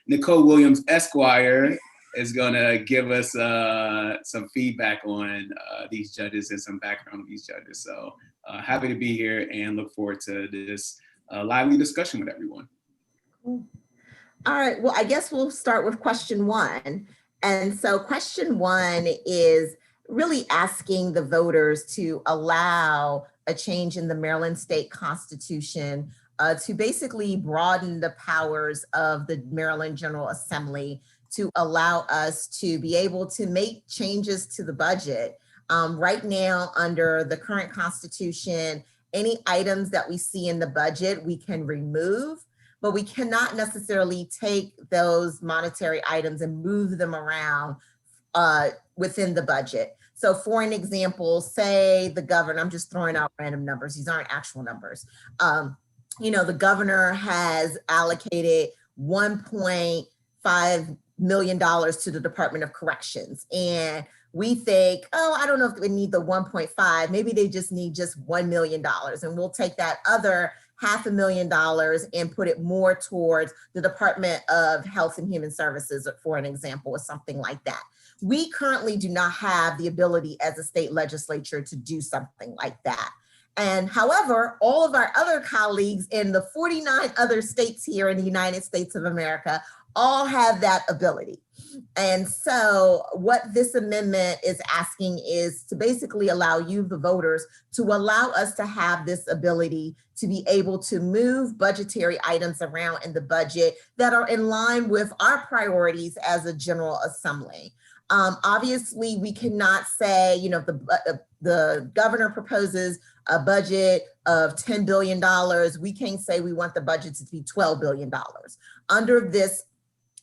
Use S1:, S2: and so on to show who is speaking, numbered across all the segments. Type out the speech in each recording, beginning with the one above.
S1: Nicole Williams Esquire is gonna give us some feedback on these judges and some background on these judges. So happy to be here and look forward to this lively discussion with everyone.
S2: Cool. All right, well, I guess we'll start with question one. And so question one is really asking the voters to allow a change in the Maryland State Constitution to basically broaden the powers of the Maryland General Assembly to allow us to be able to make changes to the budget. Right now, under the current Constitution, any items that we see in the budget, we can remove, but we cannot necessarily take those monetary items and move them around within the budget. So for an example, say the governor, I'm just throwing out random numbers, these aren't actual numbers. You know, the governor has allocated $1.5 million to the Department of Corrections. And we think, oh, I don't know if they need the 1.5, maybe they just need just $1 million. And we'll take that other $500,000 and put it more towards the Department of Health and Human Services, for an example, or something like that. We currently do not have the ability as a state legislature to do something like that. And however, all of our other colleagues in the 49 other states here in the United States of America all have that ability. And so what this amendment is asking is to basically allow you, the voters, to allow us to have this ability to be able to move budgetary items around in the budget that are in line with our priorities as a General Assembly. Obviously, we cannot say, you know, the governor proposes a budget of $10 billion. We can't say we want the budget to be $12 billion. Under this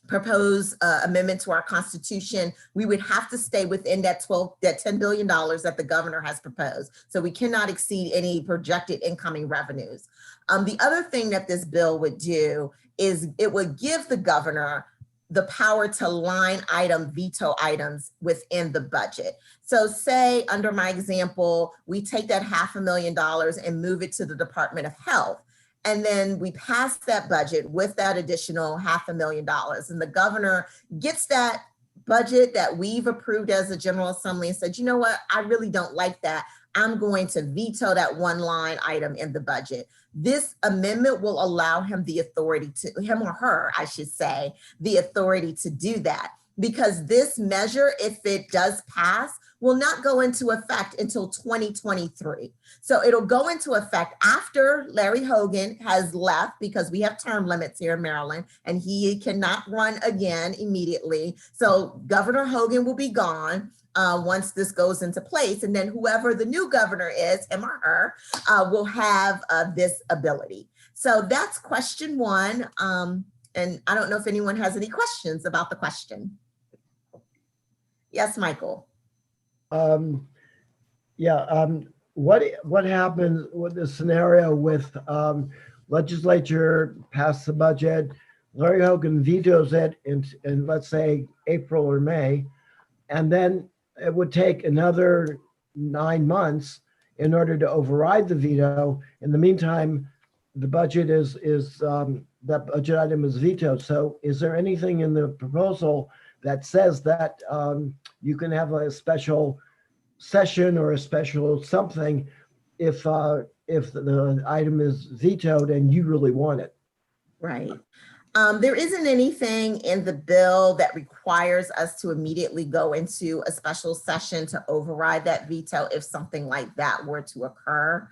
S2: proposed amendment to our Constitution, we would have to stay within that $10 billion that the governor has proposed. So we cannot exceed any projected incoming revenues. The other thing that this bill would do is it would give the governor the power to line item veto items within the budget. So say under my example, we take that $500,000 and move it to the Department of Health. And then we pass that budget with that additional $500,000. And the governor gets that budget that we've approved as a General Assembly and said, you know what, I really don't like that. I'm going to veto that one line item in the budget. This amendment will allow him the authority to, him or her, I should say, the authority to do that. Because this measure, if it does pass, will not go into effect until 2023. So it'll go into effect after Larry Hogan has left, because we have term limits here in Maryland and he cannot run again immediately. So Governor Hogan will be gone once this goes into place. And then whoever the new governor is, him or her, will have this ability. So that's question one. And I don't know if anyone has any questions about the question. Yes, Michael.
S3: What happens with the scenario with legislature pass the budget, Larry Hogan vetoes it in let's say April or May, and then it would take another 9 months in order to override the veto. In the meantime, the budget that budget item is vetoed. So is there anything in the proposal that says that you can have a special session or a special something if the item is vetoed and you really want it?
S2: Right. There isn't anything in the bill that requires us to immediately go into a special session to override that veto. If something like that were to occur,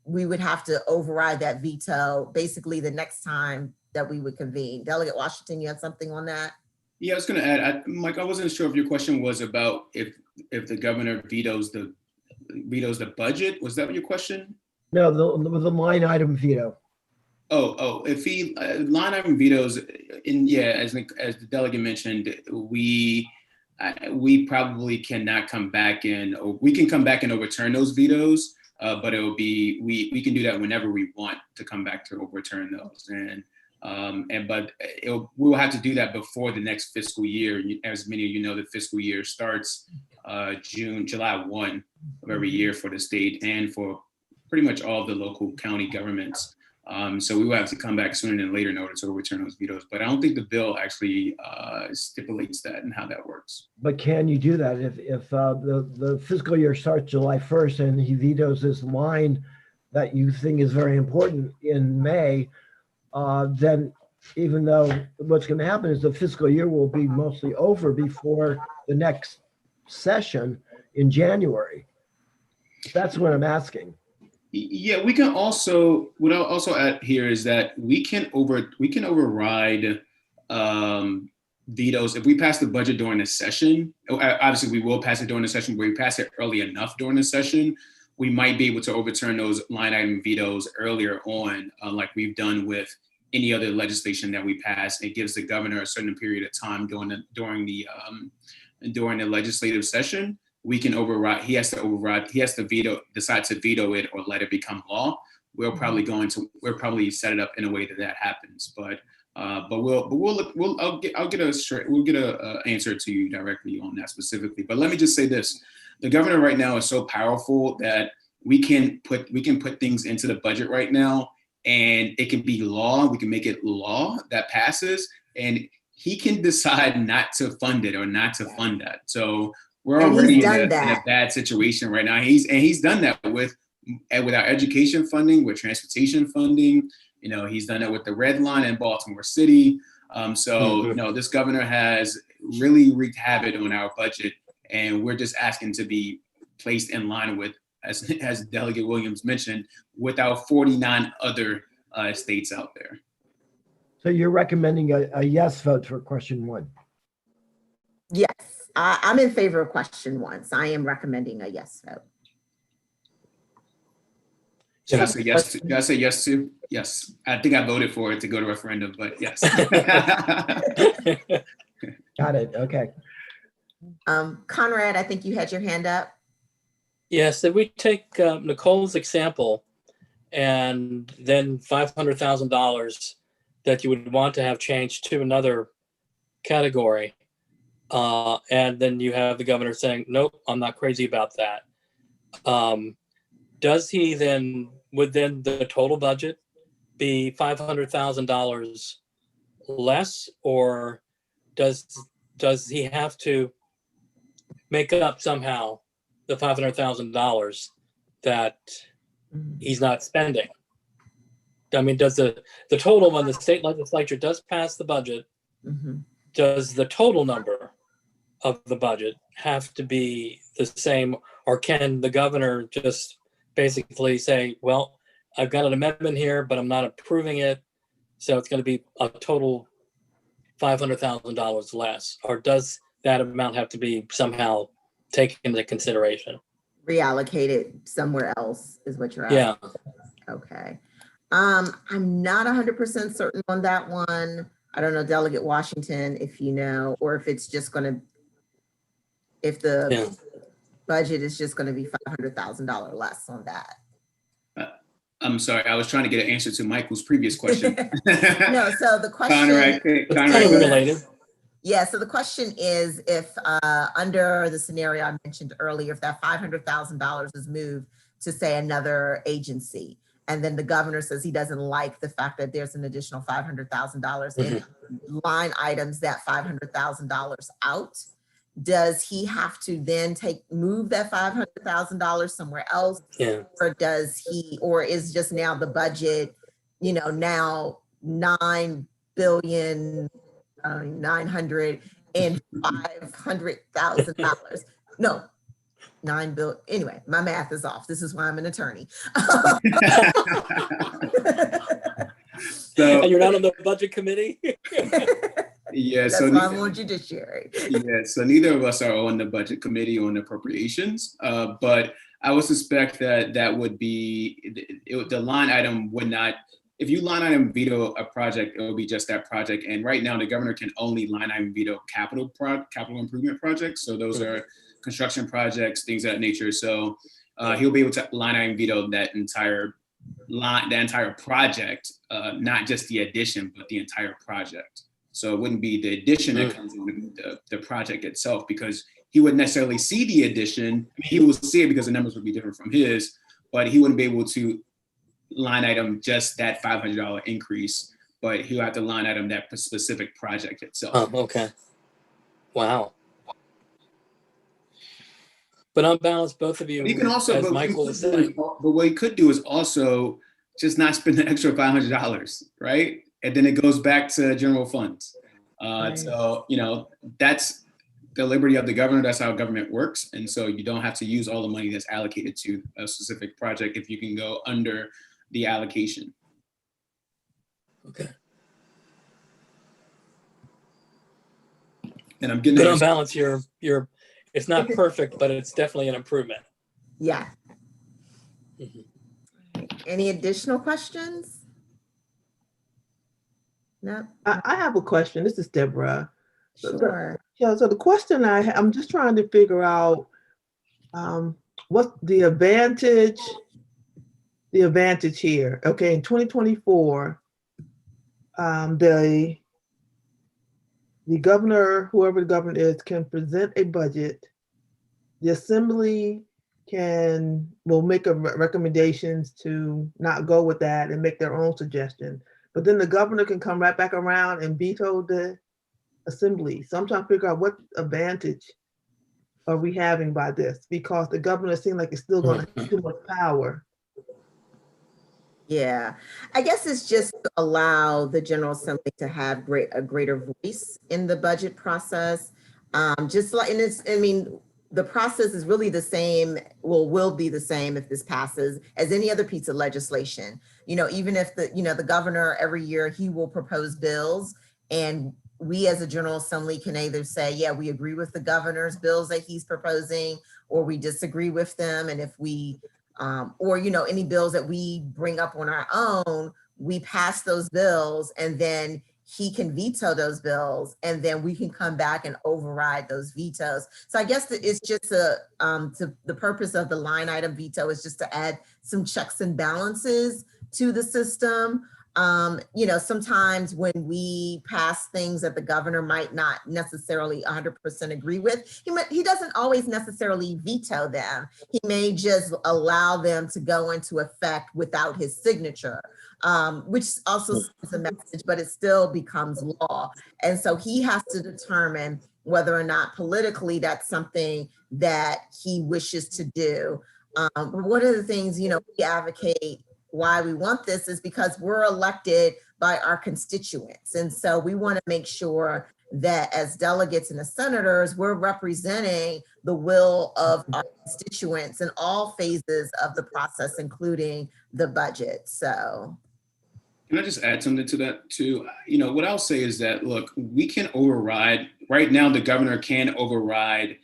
S2: we would have to override that veto basically the next time that we would convene. Delegate Washington, you had something on that?
S1: Yeah, I was going to add, Mike, I wasn't sure if your question was about if the governor vetoes the budget. Was that your question?
S3: No, the line item veto.
S1: If he line item vetoes, as the delegate mentioned, we probably cannot come back in, or we can come back and overturn those vetoes, but it will be we can do that whenever we want to come back to overturn those, but we will have to do that before the next fiscal year. As many of you know, the fiscal year starts July 1 of every year for the state and for pretty much all of the local county governments. So we will have to come back sooner than later in order to overturn those vetoes. But I don't think the bill actually stipulates that and how that works.
S3: But can you do that if the fiscal year starts July 1st and he vetoes this line that you think is very important in May, then even though what's going to happen is the fiscal year will be mostly over before the next session in January. That's what I'm asking.
S1: Yeah, we can also, what I'll also add here is that we can override vetoes if we pass the budget during the session. Obviously, we will pass it during the session. Where we pass it early enough during the session, we might be able to overturn those line item vetoes earlier on, like we've done with any other legislation that we pass. It gives the governor a certain period of time during the legislative session. We can override. He has to decide to veto it or let it become law. We'll probably set it up in a way that happens. But I'll get a answer to you directly on that specifically. But let me just say this: the governor right now is so powerful that we can put things into the budget right now, and it can be law. We can make it law that passes, and he can decide not to fund it or not to fund that. So we're already in a bad situation right now. He's done that with our education funding, with transportation funding. He's done it with the Red Line in Baltimore City. This governor has really wreaked havoc on our budget, and we're just asking to be placed in line with, as Delegate Williams mentioned, with our 49 other states out there.
S3: So you're recommending a yes vote for question 1?
S2: Yes, I'm in favor of question 1. So I am recommending a yes vote.
S1: Should I say yes to? Should I say yes to? Yes. I think I voted for it to go to referendum, but yes.
S3: Got it. Okay.
S2: Conrad, I think you had your hand up.
S4: Yes, if we take Nicole's example and then $500,000 that you would want to have changed to another category, and then you have the governor saying, nope, I'm not crazy about that. Would then the total budget be $500,000 less, or does he have to make up somehow the $500,000 that he's not spending? I mean, does the total, when the state legislature does pass the budget, does the total number of the budget have to be the same, or can the governor just basically say, well, I've got an amendment here, but I'm not approving it, so it's going to be a total $500,000 less? Or does that amount have to be somehow taken into consideration?
S2: Reallocated somewhere else is what you're asking?
S4: Yeah.
S2: Okay. I'm not 100% certain on that one. I don't know, Delegate Washington, if you know, or if it's just going to, if the budget is just going to be $500,000 less on that.
S1: I'm sorry, I was trying to get an answer to Michael's previous question.
S2: No, so the question.
S1: Conrad,
S4: related.
S2: Yeah, so the question is if under the scenario I mentioned earlier, if that $500,000 is moved to say another agency, and then the governor says he doesn't like the fact that there's an additional $500,000 in line items, that $500,000 out, does he have to then move that $500,000 somewhere else?
S4: Yeah.
S2: Or does he, or is just now the budget, now $9,905,000? No, 9 billion. Anyway, my math is off. This is why I'm an attorney.
S1: So,
S4: and you're not on the budget committee?
S1: Yeah,
S2: that's
S1: so
S2: why I'm on judiciary.
S1: Yeah, so neither of us are on the budget committee on appropriations, but I would suspect that would be, the line item would not, if you line item veto a project, it will be just that project. And right now the governor can only line item veto capital improvement projects. So those are construction projects, things of that nature. So he'll be able to line item veto that entire project, not just the addition, but the entire project. So it wouldn't be the addition that comes in the project itself, because he wouldn't necessarily see the addition. I mean, he will see it because the numbers would be different from his, but he wouldn't be able to line item just that $500 increase, but he'll have to line item that specific project itself.
S4: Oh, okay. Wow. But on balance, both of you,
S1: He can also,
S4: as Michael was saying,
S1: but what he could do is also just not spend the extra $500, right? And then it goes back to general funds.
S3: Right.
S1: So, that's the liberty of the governor. That's how government works. And so you don't have to use all the money that's allocated to a specific project if you can go under the allocation.
S4: okay.
S1: And I'm getting
S4: But on balance, it's not perfect, but it's definitely an improvement.
S2: Yeah.
S4: Mhm.
S2: Any additional questions? No?
S5: I have a question. This is Deborah.
S2: Sure.
S5: Yeah, so the question I'm just trying to figure out what's the advantage here. Okay, in 2024, the governor, whoever the governor is, can present a budget. The assembly will make recommendations to not go with that and make their own suggestion. But then the governor can come right back around and veto the assembly. So I'm trying to figure out what advantage are we having by this, because the governor seems like it's still going to have too much power.
S2: Yeah, I guess it's just to allow the General Assembly to have a greater voice in the budget process. Just like, and the process is really the same, will be the same if this passes as any other piece of legislation. Even if the governor every year, he will propose bills, and we as a General Assembly can either say, yeah, we agree with the governor's bills that he's proposing, or we disagree with them. And if we, or any bills that we bring up on our own, we pass those bills, and then he can veto those bills, and then we can come back and override those vetoes. So I guess it's just the purpose of the line item veto is just to add some checks and balances to the system. Sometimes when we pass things that the governor might not necessarily 100% agree with, he doesn't always necessarily veto them. He may just allow them to go into effect without his signature, which also sends a message, but it still becomes law. And so he has to determine whether or not politically that's something that he wishes to do. One of the things, we advocate why we want this is because we're elected by our constituents. And so we want to make sure that as delegates and as senators, we're representing the will of our constituents in all phases of the process, including the budget. So.
S1: Can I just add something to that too? What I'll say is that, look, we can override, right now the governor can override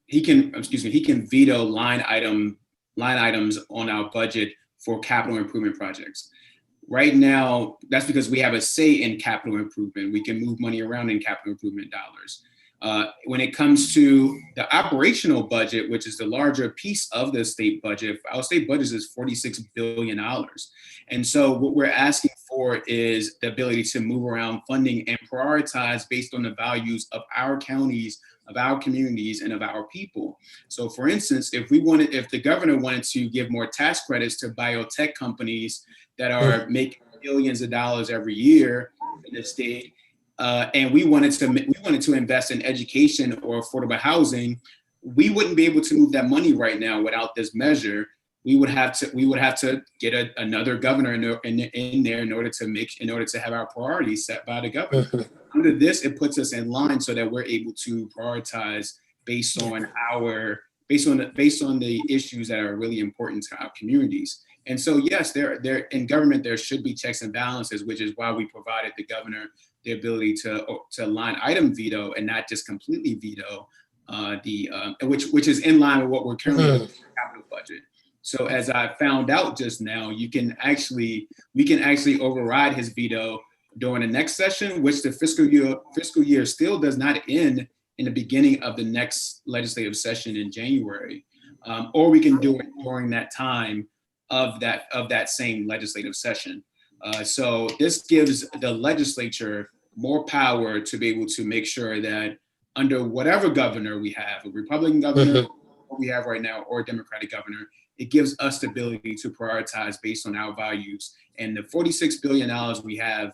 S1: he can veto line items on our budget for capital improvement projects. Right now, that's because we have a say in capital improvement. We can move money around in capital improvement dollars. When it comes to the operational budget, which is the larger piece of the state budget, our state budget is $46 billion. And so what we're asking for is the ability to move around funding and prioritize based on the values of our counties, of our communities, and of our people. So for instance, if the governor wanted to give more tax credits to biotech companies that are making billions of dollars every year in the state, and we wanted to invest in education or affordable housing, we wouldn't be able to move that money right now without this measure. We would have to get another governor in there in order to have our priorities set by the governor. Under this, it puts us in line so that we're able to prioritize based on the issues that are really important to our communities. And so, yes, there in government there should be checks and balances, which is why we provided the governor the ability to line item veto and not just completely veto which is in line with what we're currently doing in the capital budget. So as I found out just now, we can actually override his veto during the next session, which the fiscal year still does not end in the beginning of the next legislative session in January, or we can do it during that time of that same legislative session. So this gives the legislature more power to be able to make sure that under whatever governor we have, a Republican governor we have right now or a Democratic governor, it gives us the ability to prioritize based on our values. And the $46 billion we have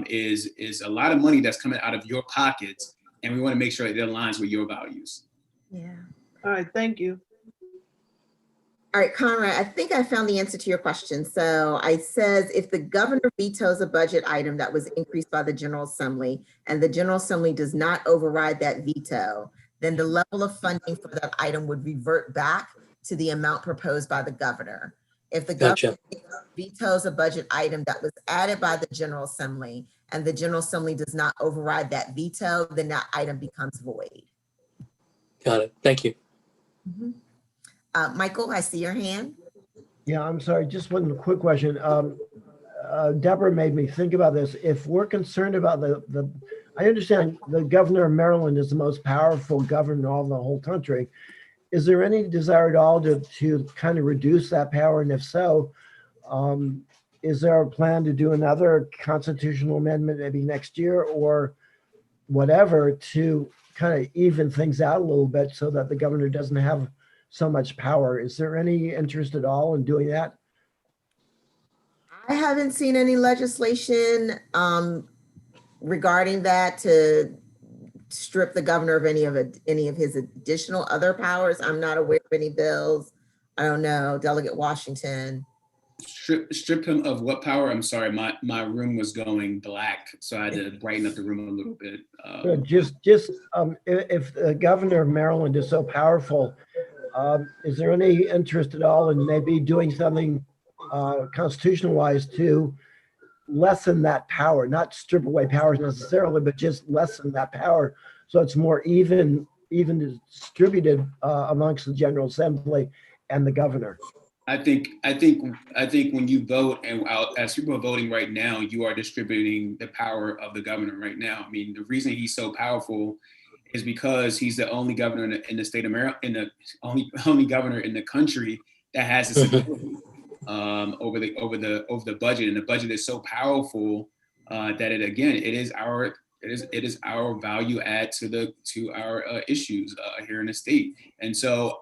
S1: is a lot of money that's coming out of your pockets, and we want to make sure it aligns with your values.
S2: Yeah.
S5: All right, thank you.
S2: All right, Conrad, I think I found the answer to your question. So I says, if the governor vetoes a budget item that was increased by the General Assembly and the General Assembly does not override that veto, then the level of funding for that item would revert back to the amount proposed by the governor. If the
S4: Gotcha.
S2: governor vetoes a budget item that was added by the General Assembly and the General Assembly does not override that veto, then that item becomes void.
S4: Got it. Thank you.
S2: Michael, I see your hand.
S3: Yeah, I'm sorry, just one quick question. Deborah made me think about this. If we're concerned about I understand the governor of Maryland is the most powerful governor in all the whole country. Is there any desire at all to kind of reduce that power? And if so, is there a plan to do another constitutional amendment maybe next year or whatever to kind of even things out a little bit so that the governor doesn't have so much power? Is there any interest at all in doing that?
S2: I haven't seen any legislation regarding that to strip the governor of any of his additional other powers. I'm not aware of any bills. I don't know. Delegate Washington.
S1: Strip him of what power? I'm sorry, my room was going black, so I had to brighten up the room a little bit.
S3: If the governor of Maryland is so powerful, is there any interest at all in maybe doing something constitutional wise to lessen that power, not strip away powers necessarily, but just lessen that power so it's more even distributed amongst the General Assembly and the governor?
S1: I think when you vote, and as people are voting right now, you are distributing the power of the governor right now. I mean, the reason he's so powerful is because he's the only governor in the state of Maryland, the only governor in the country that has this ability over the budget. And the budget is so powerful that it is our value add to our issues here in the state. And so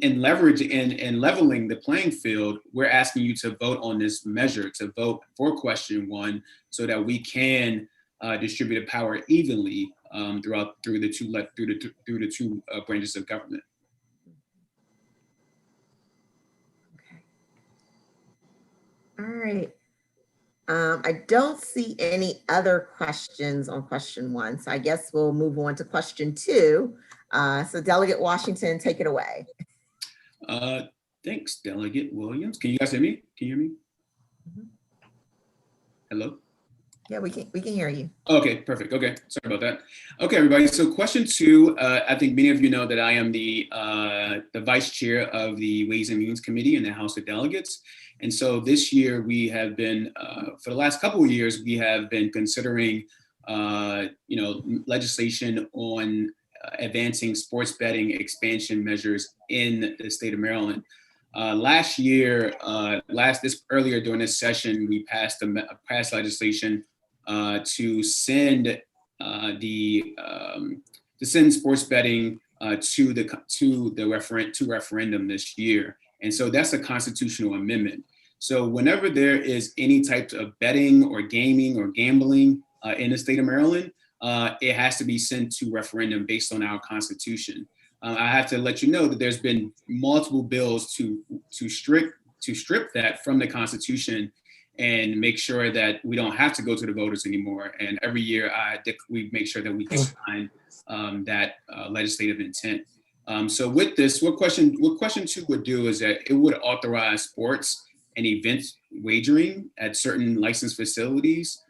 S1: in leveling the playing field, we're asking you to vote on this measure, to vote for question 1, so that we can distribute the power evenly through the two branches of government.
S2: Okay. All right. I don't see any other questions on question 1, so I guess we'll move on to question 2. So Delegate Washington, take it away.
S1: Thanks, Delegate Williams. Can you guys hear me? Can you hear me? Hello?
S2: Yeah, we can hear you.
S1: Okay, perfect. Okay, sorry about that. Okay, everybody. So question 2, I think many of you know that I am the vice chair of the Ways and Means Committee in the House of Delegates. And so this year we have been, for the last couple of years, we have been considering, legislation on advancing sports betting expansion measures in the state of Maryland. Earlier during this session, we passed legislation to send sports betting to referendum this year. And so that's a constitutional amendment. So whenever there is any type of betting or gaming or gambling in the state of Maryland, it has to be sent to referendum based on our Constitution. I have to let you know that there's been multiple bills to strip that from the Constitution and make sure that we don't have to go to the voters anymore. And every year we make sure that we define that legislative intent. So with this, what question 2 would do is that it would authorize sports and events wagering at certain licensed facilities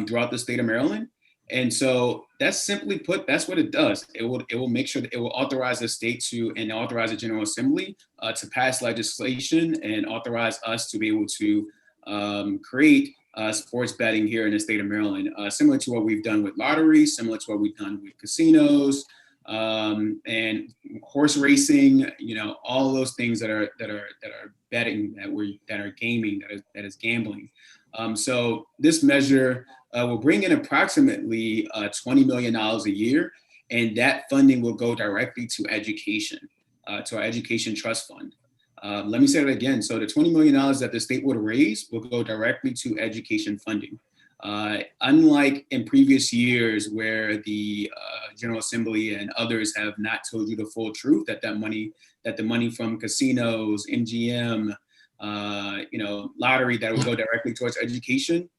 S1: throughout the state of Maryland. And so that's simply put, that's what it does. It will make sure that it will authorize the state and authorize the General Assembly to pass legislation and authorize us to be able to create sports betting here in the state of Maryland, similar to what we've done with lotteries, similar to what we've done with casinos, and horse racing, all of those things that are betting, that are gaming, that is gambling. So this measure will bring in approximately $20 million a year, and that funding will go directly to education, to our education trust fund. Let me say it again. So the $20 million that the state would raise will go directly to education funding. Unlike in previous years where the General Assembly and others have not told you the full truth, that the money from casinos, MGM, lottery, that will go directly towards education,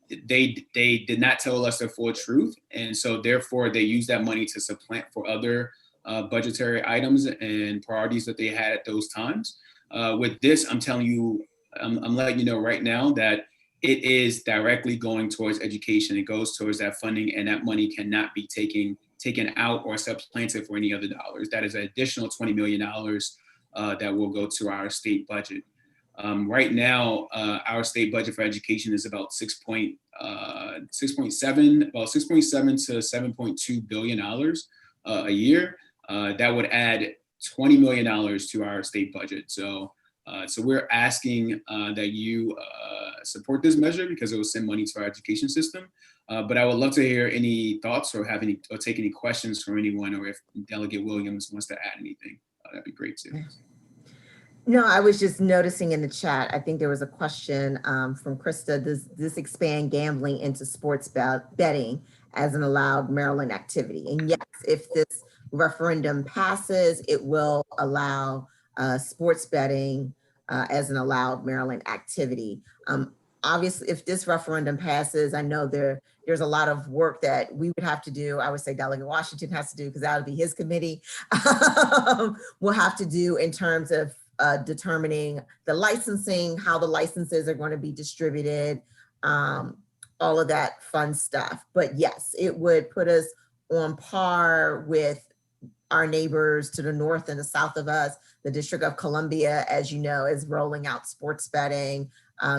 S1: they did not tell us the full truth. And so therefore they use that money to supplant for other budgetary items and priorities that they had at those times. With this, I'm telling you, I'm letting you know right now that it is directly going towards education. It goes towards that funding, and that money cannot be taken out or supplanted for any other dollars. That is an additional $20 million that will go to our state budget. Right now, our state budget for education is about 6.7 to $7.2 billion a year. That would add $20 million to our state budget. So we're asking that you support this measure because it will send money to our education system. But I would love to hear any thoughts or take any questions from anyone, or if Delegate Williams wants to add anything, that'd be great too.
S2: No, I was just noticing in the chat, I think there was a question from Krista, does this expand gambling into sports betting as an allowed Maryland activity? And yes, if this referendum passes, it will allow sports betting as an allowed Maryland activity. Obviously, if this referendum passes, I know there's a lot of work that we would have to do. I would say Delegate Washington has to do, because that would be his committee. We'll have to do in terms of determining the licensing, how the licenses are going to be distributed, all of that fun stuff. But yes, it would put us on par with our neighbors to the north and the south of us. The District of Columbia, as you know, is rolling out sports betting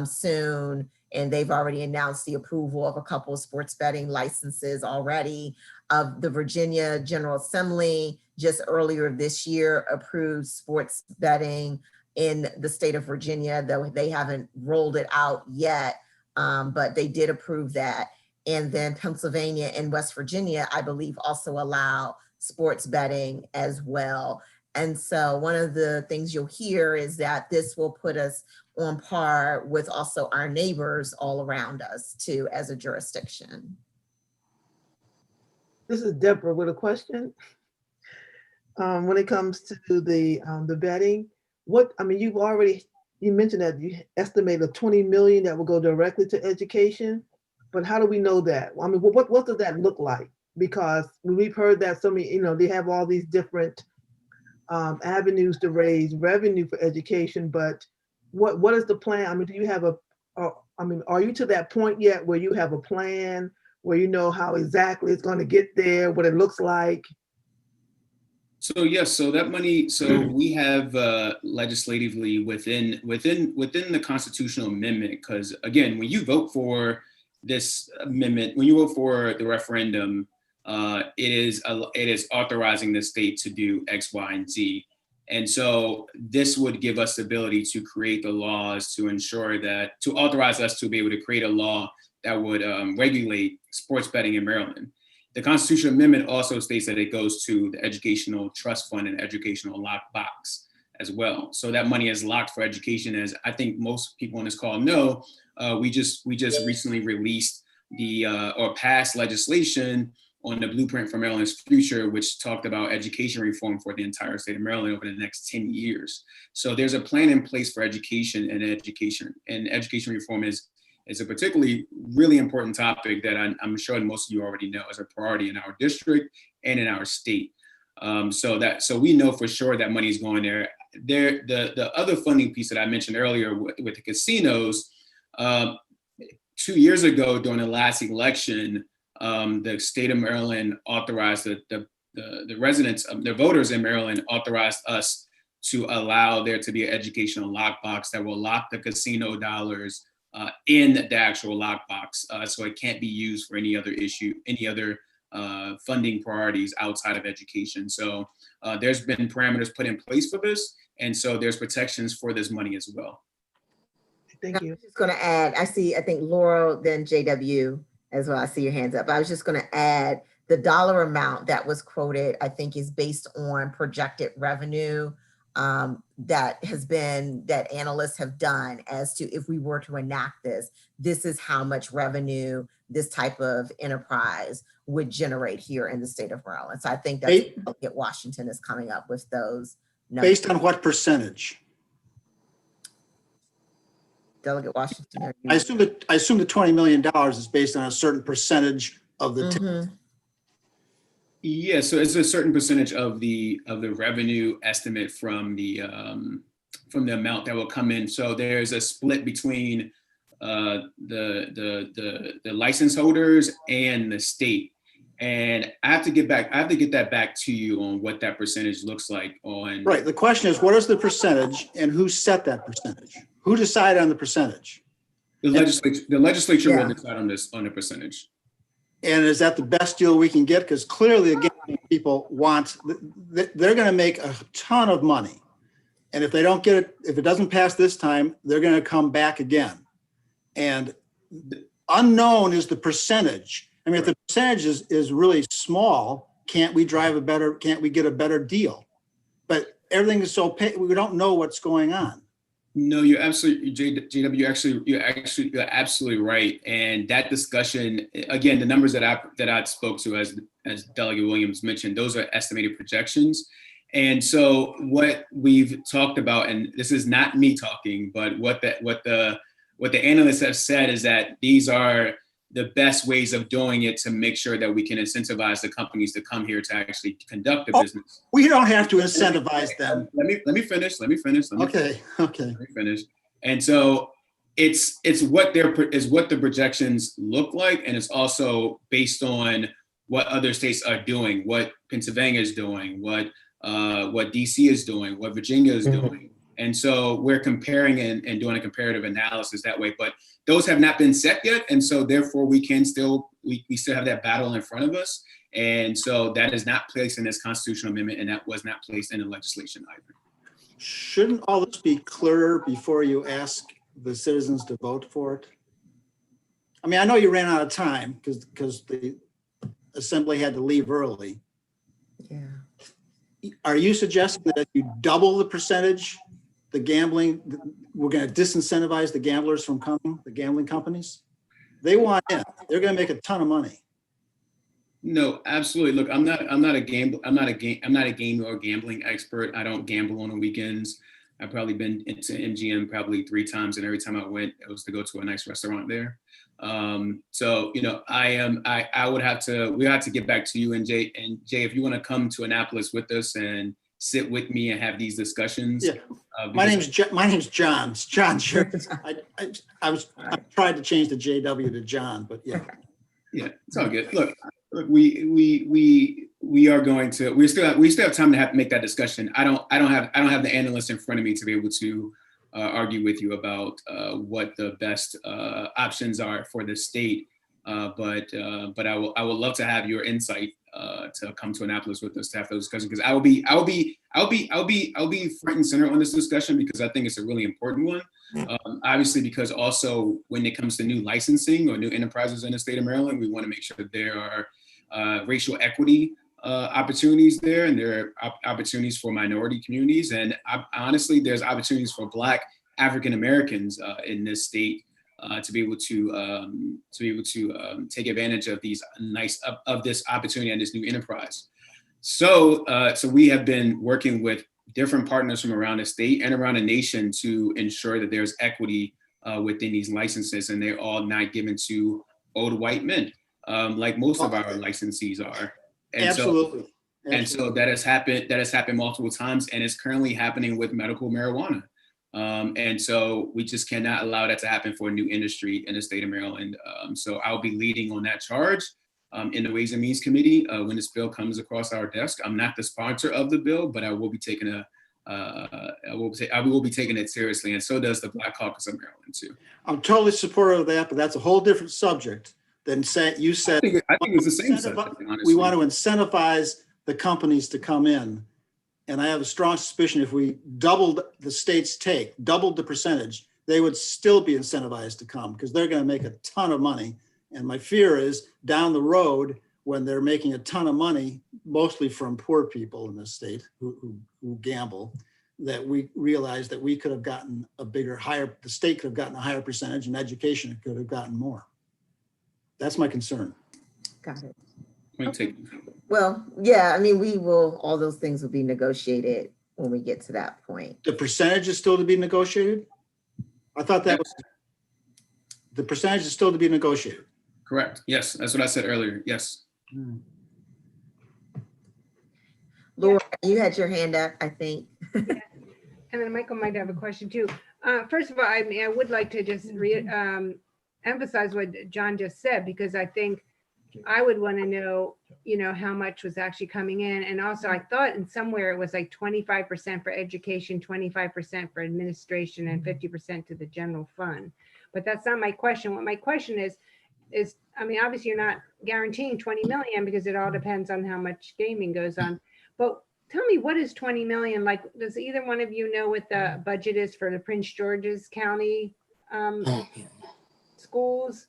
S2: soon, and they've already announced the approval of a couple of sports betting licenses already. The Virginia General Assembly just earlier this year approved sports betting in the state of Virginia, though they haven't rolled it out yet, but they did approve that. And then Pennsylvania and West Virginia, I believe, also allow sports betting as well. And so one of the things you'll hear is that this will put us on par with also our neighbors all around us too, as a jurisdiction.
S5: This is Deborah with a question. When it comes to the betting, you mentioned that you estimate a 20 million that will go directly to education, but how do we know that? I mean, what does that look like? Because we've heard that so many, they have all these different avenues to raise revenue for education, but what is the plan? I mean, do you have are you to that point yet where you have a plan, where you know how exactly it's going to get there, what it looks like?
S1: So yes, so that money, so we have legislatively within the constitutional amendment, because again, when you vote for this amendment, when you vote for the referendum, it is authorizing the state to do X, Y, and Z. And so this would give us the ability to create the laws to authorize us to be able to create a law that would regulate sports betting in Maryland. The constitutional amendment also states that it goes to the educational trust fund and educational lockbox as well. So that money is locked for education. As I think most people on this call know, we just recently released or passed legislation on the Blueprint for Maryland's Future, which talked about education reform for the entire state of Maryland over the next 10 years. So there's a plan in place for education, and education reform is a particularly really important topic that I'm sure most of you already know is a priority in our district and in our state. So we know for sure that money is going there. The other funding piece that I mentioned earlier with the casinos, 2 years ago during the last election, the state of Maryland authorized the residents, the voters in Maryland authorized us to allow there to be an educational lockbox that will lock the casino dollars in the actual lockbox, so it can't be used for any other funding priorities outside of education. So there's been parameters put in place for this, and so there's protections for this money as well.
S5: Thank you.
S2: I'm just going to add, I think Laurel, then JW as well. I see your hands up. I was just going to add the dollar amount that was quoted, I think is based on projected revenue that analysts have done as to if we were to enact this, this is how much revenue this type of enterprise would generate here in the state of Maryland. So I think that's Delegate Washington is coming up with those numbers.
S6: Based on what percentage?
S2: Delegate Washington.
S6: I assume the $20 million is based on a certain percentage of the.
S1: Yeah, so it's a certain percentage of the revenue estimate from the amount that will come in. So there's a split between the license holders and the state. And I have to get that back to you on what that percentage looks like on.
S6: Right. The question is, what is the percentage and who set that percentage? Who decided on the percentage?
S1: The legislature will decide on the percentage.
S6: And is that the best deal we can get? Because clearly, again, people they're going to make a ton of money. And if they don't get it, if it doesn't pass this time, they're going to come back again. And unknown is the percentage. I mean, if the percentage is really small, can't we get a better deal? But everything is so, we don't know what's going on.
S1: No, you're absolutely, JW, you're absolutely right. And that discussion, again, the numbers that I spoke to, as Delegate Williams mentioned, those are estimated projections. And so what we've talked about, and this is not me talking, but what the analysts have said is that these are the best ways of doing it to make sure that we can incentivize the companies to come here to actually conduct the business.
S6: We don't have to incentivize them.
S1: Let me finish.
S6: Okay.
S1: Let me finish. And so it's what the projections look like, and it's also based on what other states are doing, what Pennsylvania is doing, what DC is doing, what Virginia is doing. And so we're comparing and doing a comparative analysis that way, but those have not been set yet. And so therefore we still have that battle in front of us. And so that is not placed in this constitutional amendment, and that was not placed in the legislation either.
S6: Shouldn't all this be clearer before you ask the citizens to vote for it? I mean, I know you ran out of time because the assembly had to leave early.
S2: Yeah.
S6: Are you suggesting that if you double the percentage, the gambling, we're going to disincentivize the gamblers from coming, the gambling companies? They want in. They're going to make a ton of money.
S1: No, absolutely. Look, I'm not a game or gambling expert. I don't gamble on the weekends. I've probably been into MGM probably 3 times, and every time I went, it was to go to a nice restaurant there. So we have to get back to you and Jay. And Jay, if you want to come to Annapolis with us and sit with me and have these discussions.
S6: Yeah. My name's John. It's John. Sure. I tried to change the JW to John, but yeah.
S1: Yeah, it's all good. Look, we are going to. We still have time to make that discussion. I don't have the analysts in front of me to be able to argue with you about what the best options are for the state. But I would love to have your insight to come to Annapolis with us to have those discussions, because I'll be front and center on this discussion, because I think it's a really important one. Obviously, because also when it comes to new licensing or new enterprises in the state of Maryland, we want to make sure that there are racial equity opportunities there, and there are opportunities for minority communities, and honestly, there's opportunities for Black African Americans in this state to be able to take advantage of this opportunity and this new enterprise. So we have been working with different partners from around the state and around the nation to ensure that there's equity within these licenses, and they're all not given to old white men, like most of our licensees are. And
S6: Absolutely.
S1: And so that has happened multiple times, and it's currently happening with medical marijuana. And so we just cannot allow that to happen for a new industry in the state of Maryland. So I'll be leading on that charge in the Ways and Means Committee when this bill comes across our desk. I'm not the sponsor of the bill, but I will be taking it seriously, and so does the Black Caucus of Maryland too.
S6: I'm totally supportive of that, but that's a whole different subject than you said.
S1: I think it's the same subject, honestly.
S6: We want to incentivize the companies to come in. And I have a strong suspicion if we doubled the state's take, doubled the percentage, they would still be incentivized to come, because they're going to make a ton of money. And my fear is down the road, when they're making a ton of money, mostly from poor people in this state who gamble, that we realized that we could have gotten a bigger, higher, the state could have gotten a higher percentage and education could have gotten more. That's my concern.
S2: Got it.
S1: Point
S2: Okay.
S1: taken.
S2: Well, yeah, I mean, all those things will be negotiated when we get to that point.
S6: The percentage is still to be negotiated? I thought that was, the percentage is still to be negotiated.
S1: Correct. Yes, that's what I said earlier. Yes.
S2: Laura, you had your hand up, I think.
S7: And then Michael might have a question too. First of all, I mean, I would like to just emphasize what John just said, because I think I would want to know, how much was actually coming in. And also I thought in somewhere it was like 25% for education, 25% for administration, and 50% to the general fund. But that's not my question. What my question is, I mean, obviously you're not guaranteeing 20 million because it all depends on how much gaming goes on. But tell me, what is 20 million? Like, does either one of you know what the budget is for the Prince George's County schools?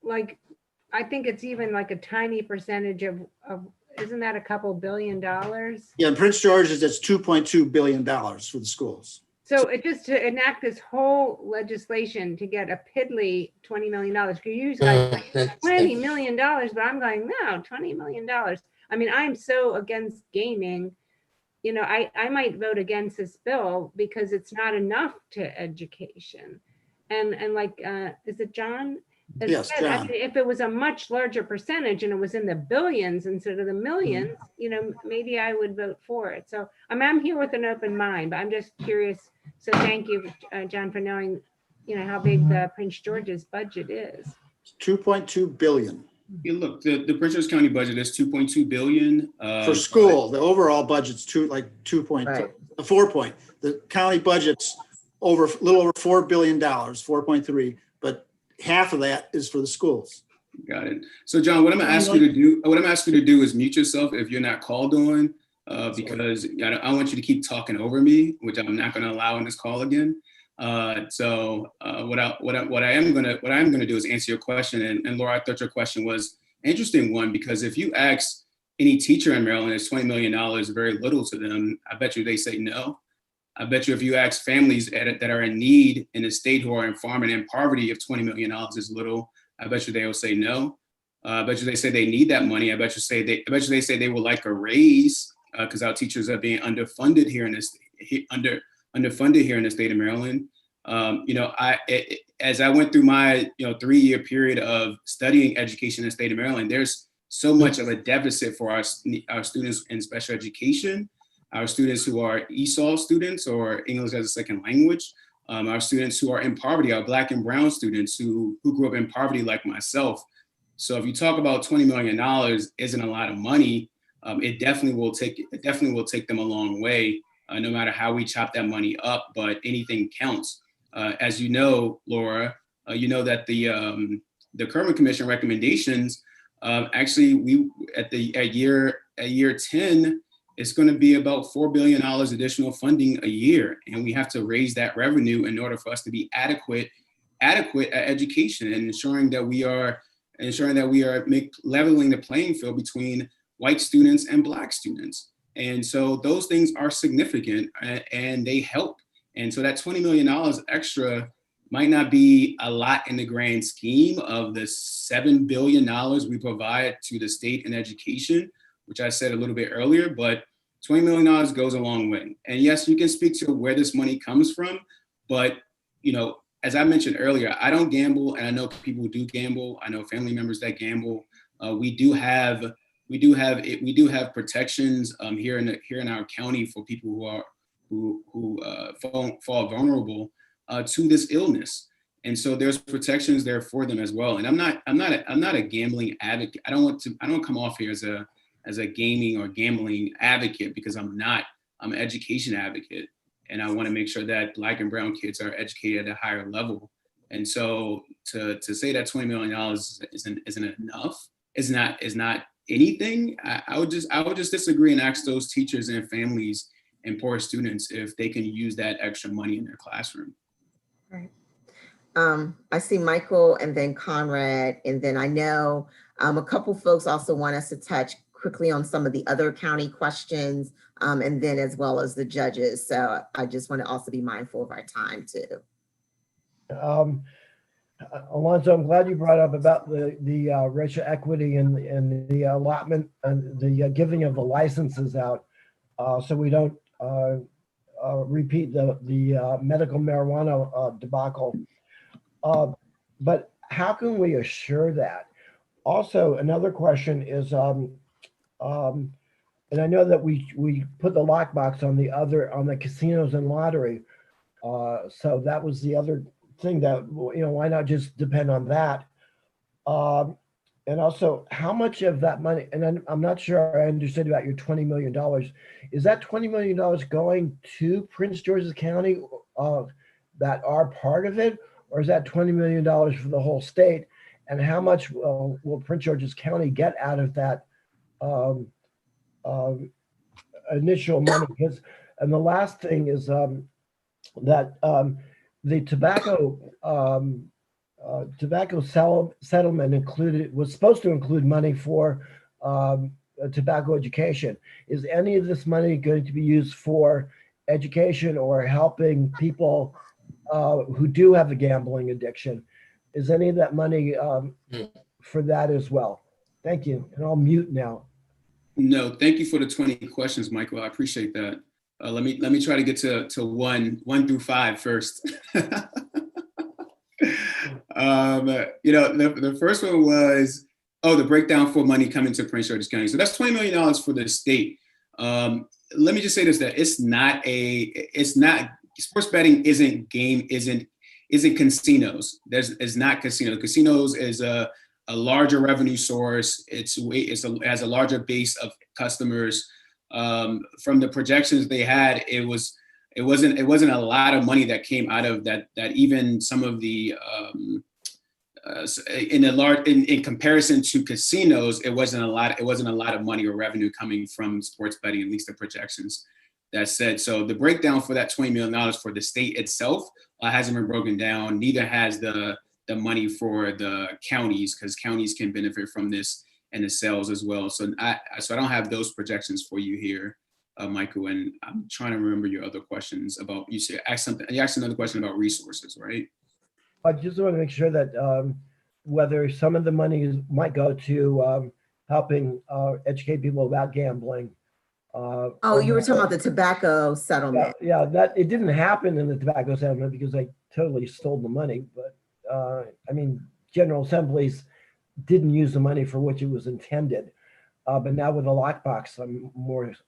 S7: Like, I think it's even like a tiny percentage of isn't that a couple $1 billion?
S6: Yeah, in Prince George's, it's $2.2 billion for the schools.
S7: So it just to enact this whole legislation to get a piddly $20 million. Because you guys like $20 million, but I'm going, no, $20 million. I mean, I'm so against gaming. I might vote against this bill because it's not enough to education. And like, is it John?
S6: Yes, John.
S7: I mean, if it was a much larger percentage and it was in the billions instead of the millions, maybe I would vote for it. So I'm here with an open mind, but I'm just curious. So thank you, John, for knowing, how big the Prince George's budget is.
S6: 2.2 billion.
S1: Yeah, look, the Prince George County budget is 2.2 billion.
S6: For school, the overall budget's 2.4.
S2: Right.
S6: The county budget's a little over $4 billion, 4.3, but half of that is for the schools.
S1: Got it. So John, what I'm gonna ask you to do is mute yourself if you're not called on, because I don't want you to keep talking over me, which I'm not gonna allow in this call again. So what I am gonna do is answer your question. And Laura, I thought your question was an interesting one, because if you ask any teacher in Maryland, is $20 million very little to them? I bet you they say no. I bet you if you ask families that are in need in the state who are in farming and poverty, if $20 million is little, I bet you they will say no. I bet you they say they need that money. I bet you they say they would like a raise because our teachers are being underfunded here in this underfunded here in the state of Maryland. As I went through my 3-year period of studying education in the state of Maryland, there's so much of a deficit for our students in special education. Our students who are ESOL students or English as a second language, our students who are in poverty, our Black and brown students who grew up in poverty like myself. So if you talk about $20 million isn't a lot of money, it definitely will take them a long way, no matter how we chop that money up, but anything counts. As you know, Laura, you know that the Kerwin Commission recommendations, actually at year 10, it's going to be about $4 billion additional funding a year. And we have to raise that revenue in order for us to be adequate at education, and ensuring that we are leveling the playing field between white students and Black students. And so those things are significant and they help. And so that $20 million extra might not be a lot in the grand scheme of the $7 billion we provide to the state in education, which I said a little bit earlier, but $20 million goes a long way. And yes, you can speak to where this money comes from, but as I mentioned earlier, I don't gamble, and I know people who do gamble. I know family members that gamble. We do have protections here in our county for people who fall vulnerable to this illness, and so there's protections there for them as well. And I'm not a gambling advocate. I don't come off here as a gaming or gambling advocate, because I'm not. I'm an education advocate, and I want to make sure that Black and brown kids are educated at a higher level. And so to say that $20 million isn't enough, is not anything. I would just disagree and ask those teachers and families and poor students if they can use that extra money in their classroom.
S2: Right. I see Michael and then Conrad, and then I know a couple folks also want us to touch quickly on some of the other county questions. and then as well as the judges. So I just want to also be mindful of our time too.
S3: Alonzo, I'm glad you brought up about the racial equity and the allotment and the giving of the licenses out, so we don't repeat the medical marijuana debacle. But how can we assure that? Also, another question is, and I know that we put the lockbox on the casinos and lottery. So that was the other thing that, why not just depend on that? And also, how much of that money, and I'm not sure I understood about your $20 million. Is that $20 million going to Prince George's County that are part of it? Or is that $20 million for the whole state? And how much will Prince George's County get out of that initial money? And the last thing is that the tobacco settlement was supposed to include money for tobacco education. Is any of this money going to be used for education or helping people who do have a gambling addiction? Is any of that money for that as well? Thank you. And I'll mute now.
S1: No, thank you for the 20 questions, Michael. I appreciate that. Let me try to get to one through five first. The first one was, the breakdown for money coming to Prince George's County. So that's $20 million for the state. Let me just say this, that it's not sports betting isn't casinos. It's not casino. Casinos is a larger revenue source. It has a larger base of customers. From the projections they had, it wasn't a lot of money that came out of that even some of the in comparison to casinos, it wasn't a lot of money or revenue coming from sports betting, at least the projections that said. So the breakdown for that $20 million for the state itself hasn't been broken down. Neither has the money for the counties, because counties can benefit from this and the sales as well. So I don't have those projections for you here, Michael. And I'm trying to remember your other questions about, you asked another question about resources, right?
S3: I just want to make sure that whether some of the money might go to helping educate people about gambling.
S2: You were talking about the tobacco settlement.
S3: Yeah, that it didn't happen in the tobacco settlement because they totally stole the money. But General Assemblies didn't use the money for which it was intended. But now with the lockbox, I'm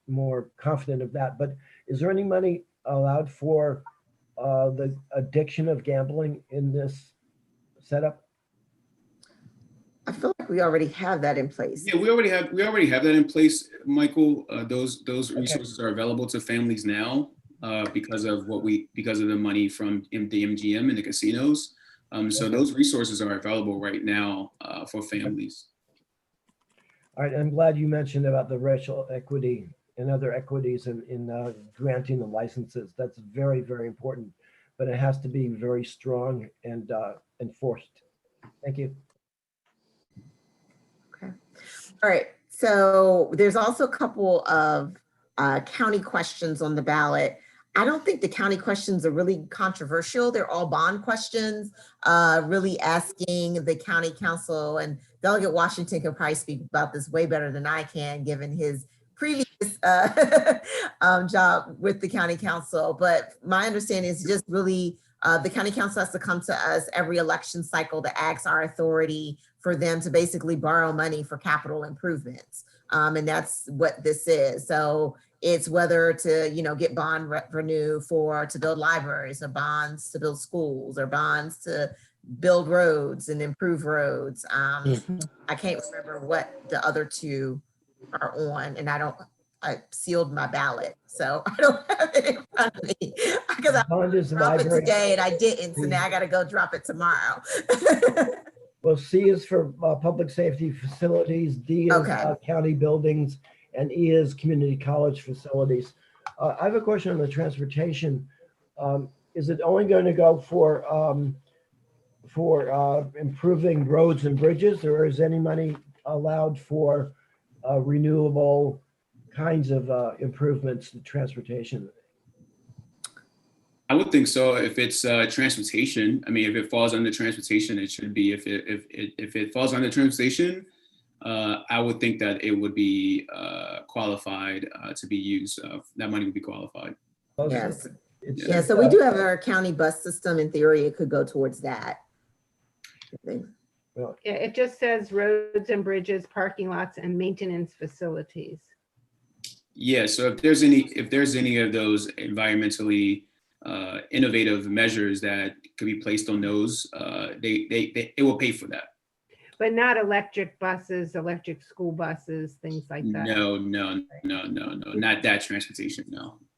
S3: more confident of that. But is there any money allowed for the addiction of gambling in this setup?
S2: I feel like we already have that in place.
S1: Yeah, we already have that in place, Michael. Those resources are available to families now because of the money from the MGM and the casinos. So those resources are available right now for families.
S3: All right, I'm glad you mentioned about the racial equity and other equities in granting the licenses. That's very, very important, but it has to be very strong and enforced. Thank you.
S2: Okay. All right. So there's also a couple of county questions on the ballot. I don't think the county questions are really controversial. They're all bond questions, really asking the county council, and Delegate Washington can probably speak about this way better than I can, given his previous job with the county council. But my understanding is just really the county council has to come to us every election cycle to ask our authority for them to basically borrow money for capital improvements. And that's what this is. So it's whether to, get bond revenue to build libraries, or bonds to build schools, or bonds to build roads and improve roads. I can't remember what the other two are on, and I sealed my ballot, so I don't have it in front of me because I dropped it today and I didn't, so now I got to go drop it tomorrow.
S3: Well, C is for public safety facilities, D is county buildings, and E is community college facilities. I have a question on the transportation. Is it only going to go for improving roads and bridges, or is any money allowed for renewable kinds of improvements to transportation?
S1: I would think so. If it's transportation, I mean, if it falls under transportation, it should be. If it falls under transportation, I would think that it would be qualified to be used. That money would be qualified.
S2: Yes.
S3: It's
S2: Yeah, so we do have our county bus system. In theory, it could go towards that.
S3: well,
S7: Yeah, it just says roads and bridges, parking lots, and maintenance facilities.
S1: Yeah. So if there's any of those environmentally innovative measures that could be placed on those, it will pay for that.
S7: But not electric buses, electric school buses, things like that.
S1: No, not that transportation.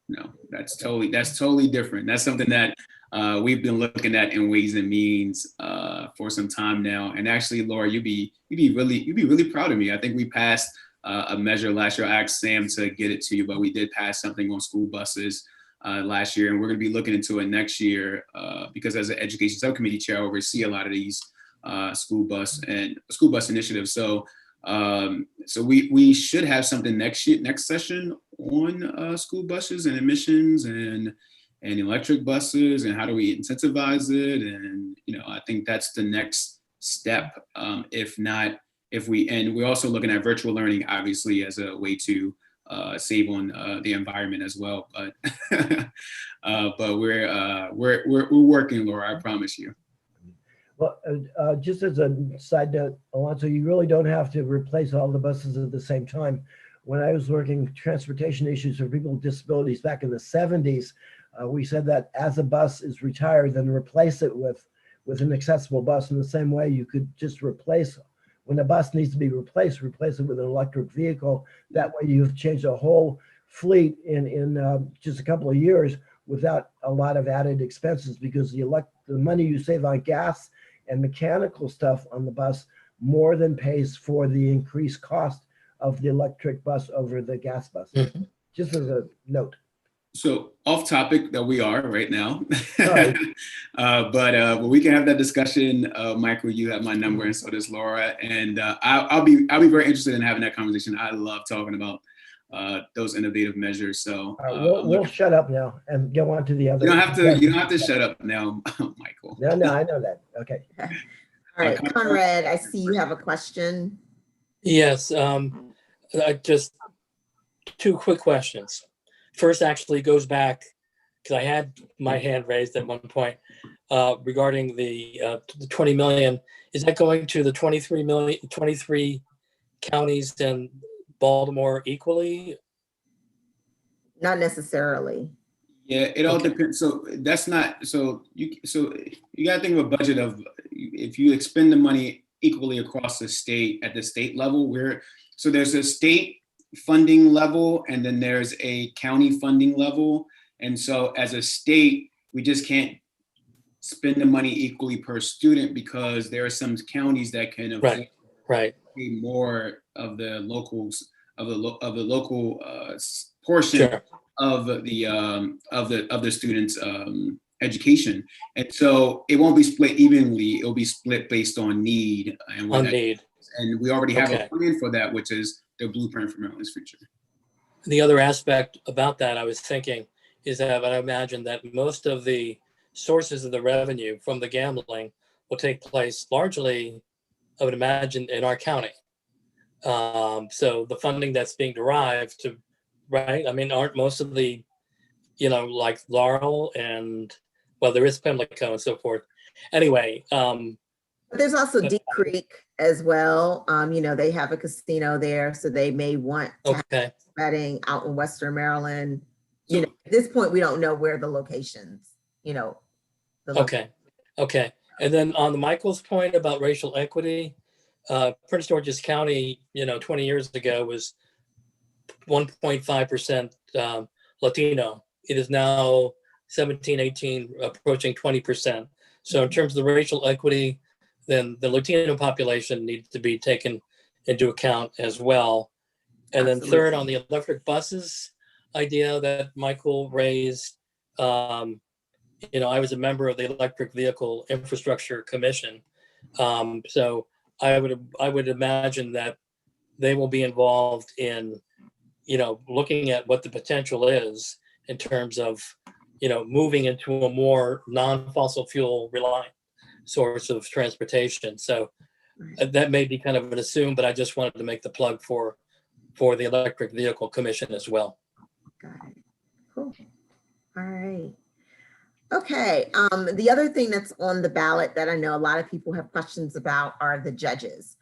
S1: No, that's totally different. That's something that we've been looking at in Ways and Means for some time now. And actually, Laura, you'd be really proud of me. I think we passed a measure last year. I asked Sam to get it to you, but we did pass something on school buses last year, and we're going to be looking into it next year because as an education subcommittee chair, I oversee a lot of these school bus initiatives. So we should have something next session on school buses and emissions and electric buses and how do we incentivize it. And, I think that's the next step. We're also looking at virtual learning, obviously, as a way to save on the environment as well. But but we're working, Laura, I promise you.
S3: Well, just as a side note, Alonso, you really don't have to replace all the buses at the same time. When I was working transportation issues for people with disabilities back in the 70s, we said that as a bus is retired, then replace it with an accessible bus. In the same way, you could just replace, when a bus needs to be replace it with an electric vehicle. That way you've changed a whole fleet in just a couple of years without a lot of added expenses, because the money you save on gas and mechanical stuff on the bus more than pays for the increased cost of the electric bus over the gas bus.
S4: Mhm.
S3: Just as a note.
S1: So off topic that we are right now,
S3: Right.
S1: but we can have that discussion. Michael, you have my number, and so does Laura, and I'll be very interested in having that conversation. I love talking about those innovative measures. So
S3: All right, we'll shut up now and go on to the other.
S1: you don't have to shut up now, Michael.
S3: No, I know that. Okay.
S2: All right, Conrad, I see you have a question.
S4: Yes, just two quick questions. First actually goes back, because I had my hand raised at one point regarding the 20 million. Is that going to the 23 counties and Baltimore equally?
S2: Not necessarily.
S1: Yeah, it all
S4: Okay.
S1: depends. So that's not, you got to think of a budget of, if you expend the money equally across the state at the state level, so there's a state funding level and then there's a county funding level. And so as a state, we just can't spend the money equally per student because there are some counties that can afford
S4: Right.
S1: pay more of the locals of the local portion
S4: Sure.
S1: of the students' education, and so it won't be split evenly. It'll be split based on need
S4: On need.
S1: and we already have
S4: Okay.
S1: a plan for that, which is the blueprint for Maryland's future.
S4: The other aspect about that I was thinking is that I imagine that most of the sources of the revenue from the gambling will take place largely, I would imagine, in our county. So the funding that's being derived to, right? I mean, aren't most of the, like Laurel and, well, there is Pimlico and so forth. Anyway.
S2: But there's also Deep Creek as well. They have a casino there, so they may want to have
S4: Okay.
S2: betting out in Western Maryland.
S1: So-
S2: At this point, we don't know where the locations,
S4: Okay. And then on the Michael's point about racial equity, Prince George's County, 20 years ago was 1.5% Latino. It is now 17, 18, approaching 20%. So in terms of the racial equity, then the Latino population needs to be taken into account as well. And then
S2: Absolutely.
S4: third, on the electric buses idea that Michael raised, I was a member of the Electric Vehicle Infrastructure Commission. So I would imagine that they will be involved in looking at what the potential is in terms of, moving into a more non-fossil fuel reliant source of transportation. So that may be kind of an assume, but I just wanted to make the plug for the Electric Vehicle Commission as well.
S2: Got it. Cool. All right. Okay. The other thing that's on the ballot that I know a lot of people have questions about are the judges.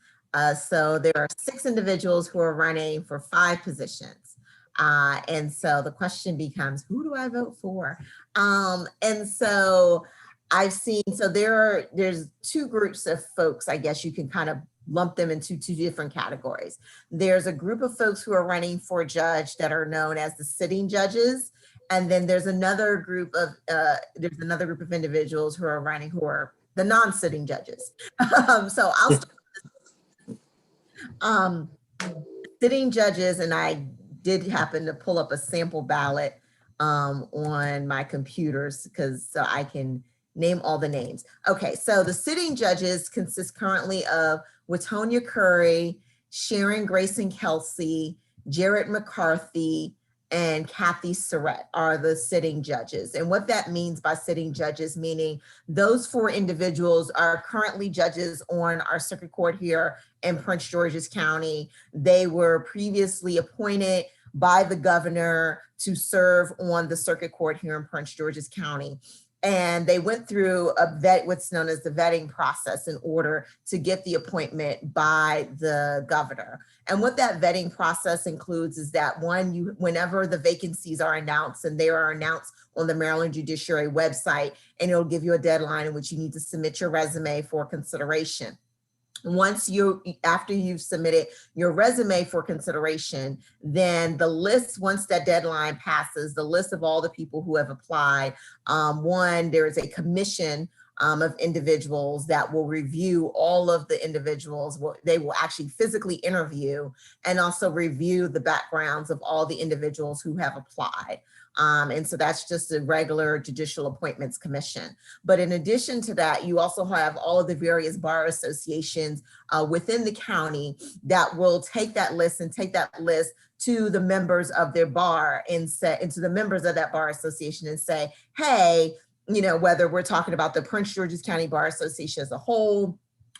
S2: So there are 6 individuals who are running for 5 positions. And so the question becomes, who do I vote for? And so I've seen, so there's 2 groups of folks, I guess you can kind of lump them into 2 different categories. There's a group of folks who are running for judge that are known as the sitting judges. And then there's another group of individuals who are running who are the non-sitting judges. So I'll start sitting judges, and I did happen to pull up a sample ballot on my computers so I can name all the names. Okay, so the sitting judges consist currently of Watonya Curry, Sharon Grayson Kelsey, Jared McCarthy, and Kathy Surratt are the sitting judges. And what that means by sitting judges, meaning those 4 individuals are currently judges on our circuit court here in Prince George's County. They were previously appointed by the governor to serve on the circuit court here in Prince George's County. And they went through what's known as the vetting process in order to get the appointment by the governor. And what that vetting process includes is that whenever the vacancies are announced, and they are announced on the Maryland Judiciary website, and it'll give you a deadline in which you need to submit your resume for consideration. After you've submitted your resume for consideration, then the list, once that deadline passes, the list of all the people who have applied, there is a commission of individuals that will review all of the individuals. They will actually physically interview and also review the backgrounds of all the individuals who have applied. And so that's just a regular judicial appointments commission. But in addition to that, you also have all of the various bar associations within the county that will take that list to the members of their bar and to the members of that bar association and say, hey, whether we're talking about the Prince George's County Bar Association as a whole,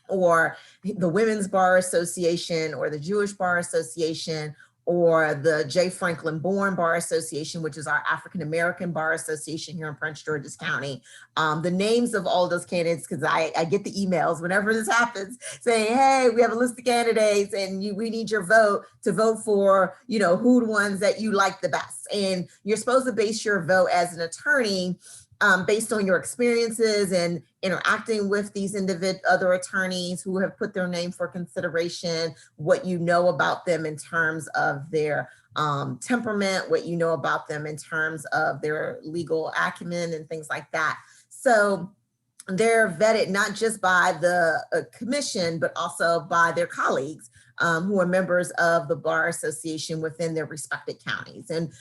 S2: or the Women's Bar Association, or the Jewish Bar Association, or the J. Franklin Bourne Bar Association, which is our African American Bar Association here in Prince George's County. The names of all of those candidates, because I get the emails whenever this happens saying, hey, we have a list of candidates and we need your vote to vote for, who the ones that you like the best. And you're supposed to base your vote as an attorney based on your experiences and interacting with these other attorneys who have put their name for consideration, what you know about them in terms of their temperament, what you know about them in terms of their legal acumen and things like that. So they're vetted not just by the commission, but also by their colleagues who are members of the bar association within their respective counties. And,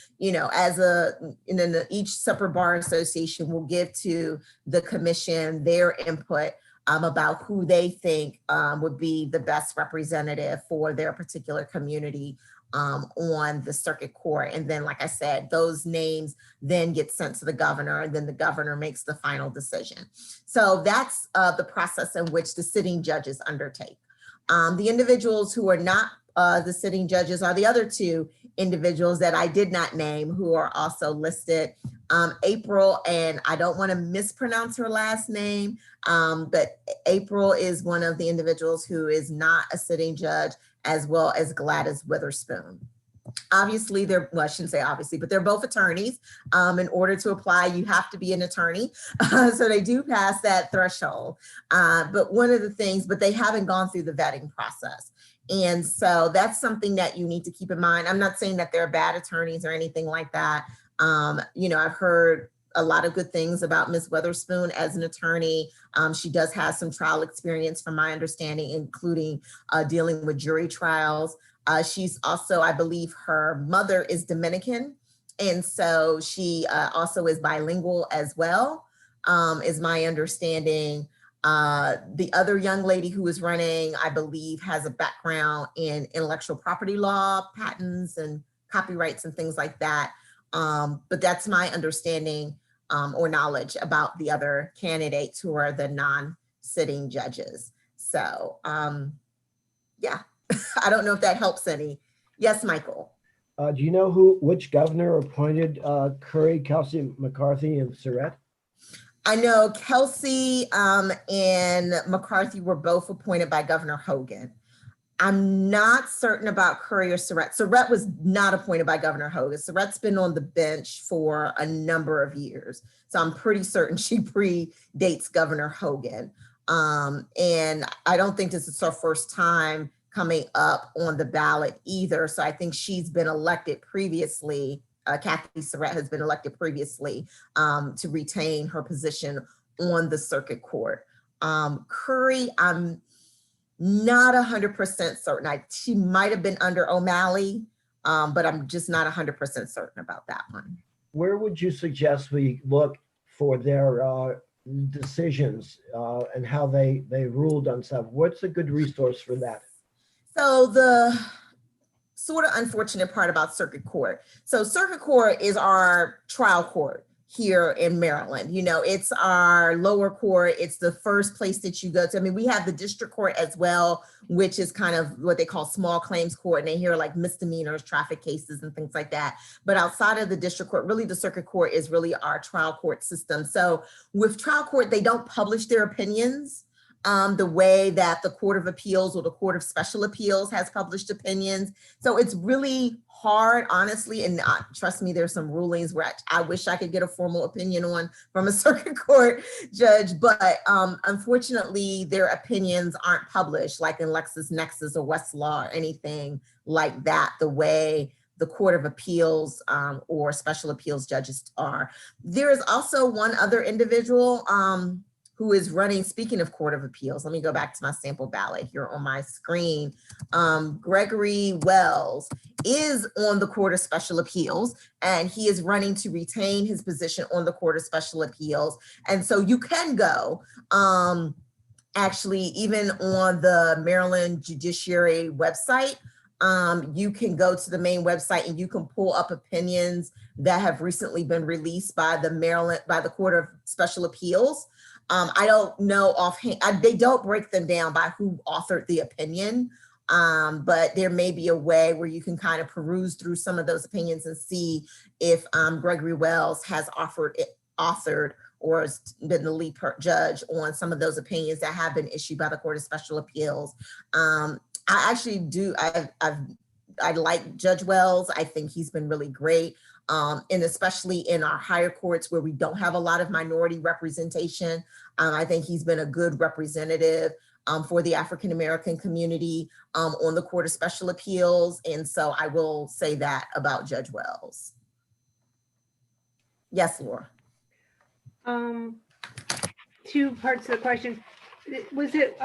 S2: each separate bar association will give to the commission their input about who they think would be the best representative for their particular community on the circuit court. And then, like I said, those names then get sent to the governor, and then the governor makes the final decision. So that's the process in which the sitting judges undertake. The individuals who are not the sitting judges are the other 2 individuals that I did not name, who are also listed. April, and I don't want to mispronounce her last name, but April is one of the individuals who is not a sitting judge, as well as Gladys Witherspoon. Obviously, I shouldn't say obviously, but they're both attorneys. In order to apply, you have to be an attorney. So they do pass that threshold. But they haven't gone through the vetting process. And so that's something that you need to keep in mind. I'm not saying that they're bad attorneys or anything like that. I've heard a lot of good things about Ms. Witherspoon as an attorney. She does have some trial experience from my understanding, including dealing with jury trials. She's also, I believe her mother is Dominican. And so she also is bilingual as well, is my understanding. The other young lady who is running, I believe, has a background in intellectual property law, patents, and copyrights and things like that. But that's my understanding or knowledge about the other candidates who are the non-sitting judges. So yeah, I don't know if that helps any. Yes, Michael.
S3: Do you know which governor appointed Curry, Kelsey, McCarthy, and Surratt?
S2: I know Kelsey and McCarthy were both appointed by Governor Hogan. I'm not certain about Curry or Surratt. Surratt was not appointed by Governor Hogan. Surratt's been on the bench for a number of years. So I'm pretty certain she predates Governor Hogan. And I don't think this is her first time coming up on the ballot either. So I think she's been elected previously. Kathy Surratt has been elected previously to retain her position on the circuit court. Curry, I'm not 100% certain. She might have been under O'Malley, but I'm just not 100% certain about that one.
S3: Where would you suggest we look for their decisions and how they ruled on stuff? What's a good resource for that?
S2: So the sort of unfortunate part about circuit court. So circuit court is our trial court here in Maryland. You know, it's our lower court. It's the first place that you go to. I mean, we have the district court as well, which is kind of what they call small claims court. And they hear like misdemeanors, traffic cases and things like that. But outside of the district court, really the circuit court is really our trial court system. So with trial court, they don't publish their opinions the way that the Court of Appeals or the Court of Special Appeals has published opinions. So it's really hard, honestly, and trust me, there's some rulings where I wish I could get a formal opinion on from a circuit court judge, but unfortunately, their opinions aren't published like in LexisNexis or Westlaw or anything like that, the way the Court of Appeals or Special Appeals judges are. There is also one other individual who is running, speaking of Court of Appeals, let me go back to my sample ballot here on my screen. Gregory Wells is on the Court of Special Appeals, and he is running to retain his position on the Court of Special Appeals. And so you can go, actually, even on the Maryland Judiciary website, you can go to the main website and you can pull up opinions that have recently been released by the Court of Special Appeals. I don't know offhand, they don't break them down by who authored the opinion, but there may be a way where you can kind of peruse through some of those opinions and see if Gregory Wells has authored or has been the lead judge on some of those opinions that have been issued by the Court of Special Appeals. I actually do, I like Judge Wells. I think he's been really great. And especially in our higher courts where we don't have a lot of minority representation. I think he's been a good representative for the African-American community on the Court of Special Appeals. And so I will say that about Judge Wells. Yes, Laura.
S7: Two parts of the question. Was it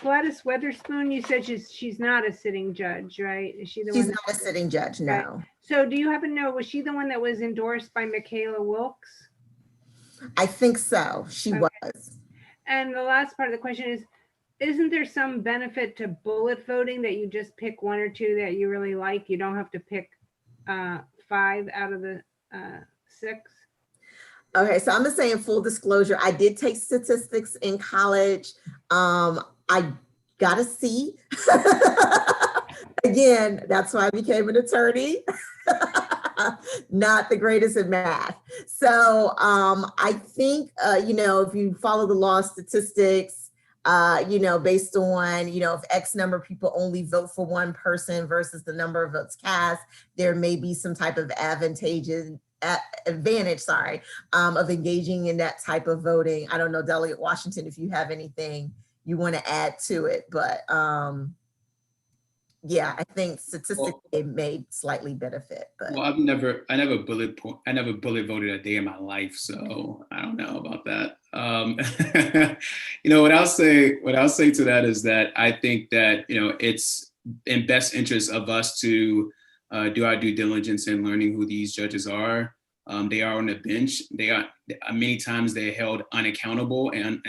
S7: Gladys Weatherspoon? You said she's not a sitting judge, right? Is she the
S2: She's
S7: one?
S2: not a sitting judge, no.
S7: Right. So do you happen to know, was she the one that was endorsed by Michaela Wilkes?
S2: I think so. She was.
S7: And the last part of the question is, isn't there some benefit to bullet voting that you just pick one or two that you really like? You don't have to pick 5 out of the 6?
S2: Okay, so I'm just saying full disclosure, I did take statistics in college. I got a C. Again, that's why I became an attorney. Not the greatest at math. So I think, if you follow the law of statistics, based on, if X number of people only vote for one person versus the number of votes cast, there may be some type of advantage of engaging in that type of voting. I don't know, Delegate Washington, if you have anything you want to add to it, but yeah, I think statistically it may slightly benefit. But
S1: well, I never bullet voted a day in my life, so I don't know about that. What I'll say to that is that I think that it's in best interest of us to do our due diligence in learning who these judges are. They are on the bench. They are many times they're held unaccountable and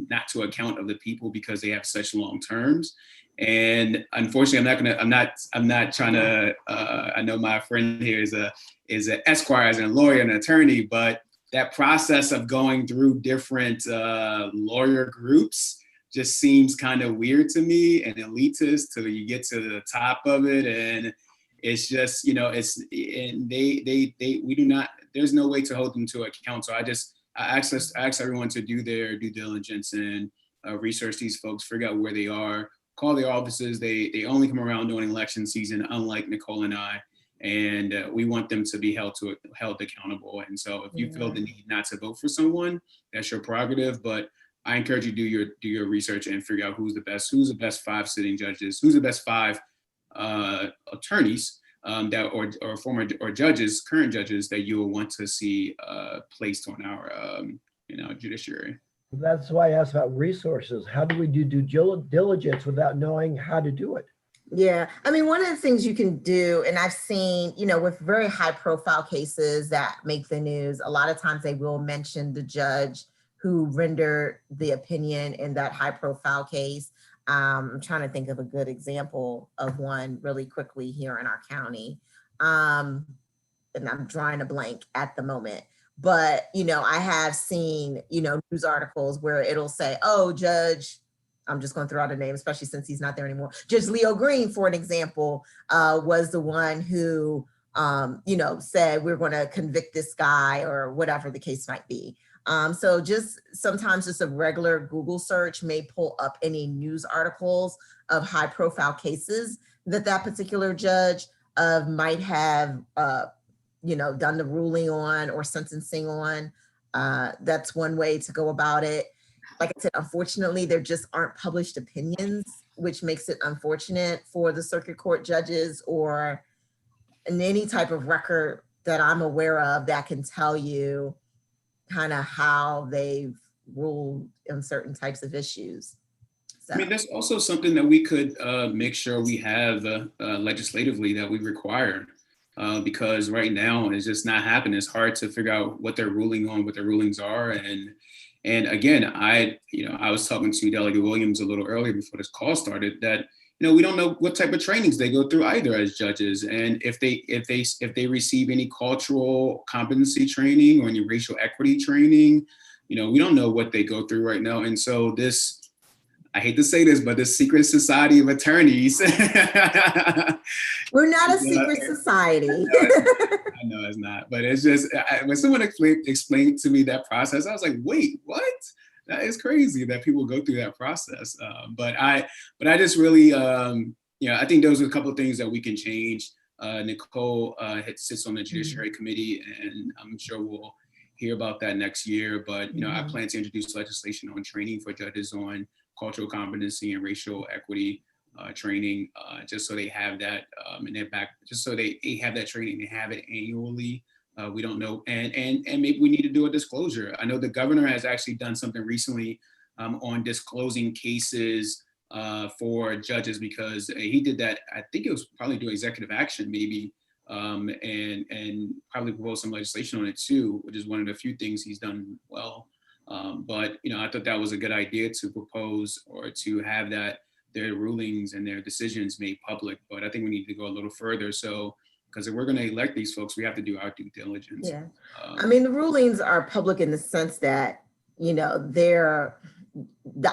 S1: not to account of the people because they have such long terms. And unfortunately, I'm not trying to, I know my friend here is an esquire, as a lawyer and an attorney, but that process of going through different lawyer groups just seems kind of weird to me and elitist till you get to the top of it. And it's just, you know, and we do not, there's no way to hold them to account. So I ask everyone to do their due diligence and research these folks, figure out where they are, call their offices. They only come around during election season, unlike Nicole and I. And we want them to be held accountable. And so if you feel the need not to vote for someone, that's your prerogative. But I encourage you to do your research and figure out who's the best 5 sitting judges, who's the best 5 attorneys that or former or judges, current judges that you will want to see placed on our judiciary.
S3: That's why I asked about resources. How do we do due diligence without knowing how to do it?
S2: Yeah, I mean, one of the things you can do, and I've seen, you know, with very high profile cases that make the news, a lot of times they will mention the judge who rendered the opinion in that high profile case. I'm trying to think of a good example of one really quickly here in our county. And I'm drawing a blank at the moment. But, you know, I have seen, you know, news articles where it'll say, oh, Judge, I'm just going to throw out a name, especially since he's not there anymore. Judge Leo Green, for an example, was the one who, you know, said we're going to convict this guy or whatever the case might be. So just sometimes just a regular Google search may pull up any news articles of high profile cases that particular judge might have, you know, done the ruling on or sentencing on. That's one way to go about it. Like I said, unfortunately, there just aren't published opinions, which makes it unfortunate for the circuit court judges or in any type of record that I'm aware of that can tell you kind of how they've ruled on certain types of issues. So.
S1: I mean, that's also something that we could make sure we have legislatively that we require. Because right now it's just not happening. It's hard to figure out what they're ruling on, what their rulings are. And again, I was talking to Delegate Williams a little earlier before this call started that, you know, we don't know what type of trainings they go through either as judges. And if they receive any cultural competency training or any racial equity training, you know, we don't know what they go through right now. And so this, I hate to say this, but this secret society of attorneys.
S2: We're not a secret society.
S1: I know it's not, but it's just, when someone explained to me that process, I was like, wait, what? That is crazy that people go through that process. But I just really, you know, I think those are a couple of things that we can change. Nicole sits on the Judiciary Committee, and I'm sure we'll hear about that next year. But, you know, I plan to introduce legislation on training for judges on cultural competency and racial equity training, just so they have that in their back, just so they have that training, they have it annually. We don't know, and maybe we need to do a disclosure. I know the governor has actually done something recently on disclosing cases for judges, because he did that. I think it was probably do executive action maybe, and probably propose some legislation on it too, which is one of the few things he's done well. But, you know, I thought that was a good idea to propose or to have that their rulings and their decisions made public. But I think we need to go a little further. So, because if we're going to elect these folks, we have to do our due diligence.
S2: Yeah. I mean, the rulings are public in the sense that, you know, the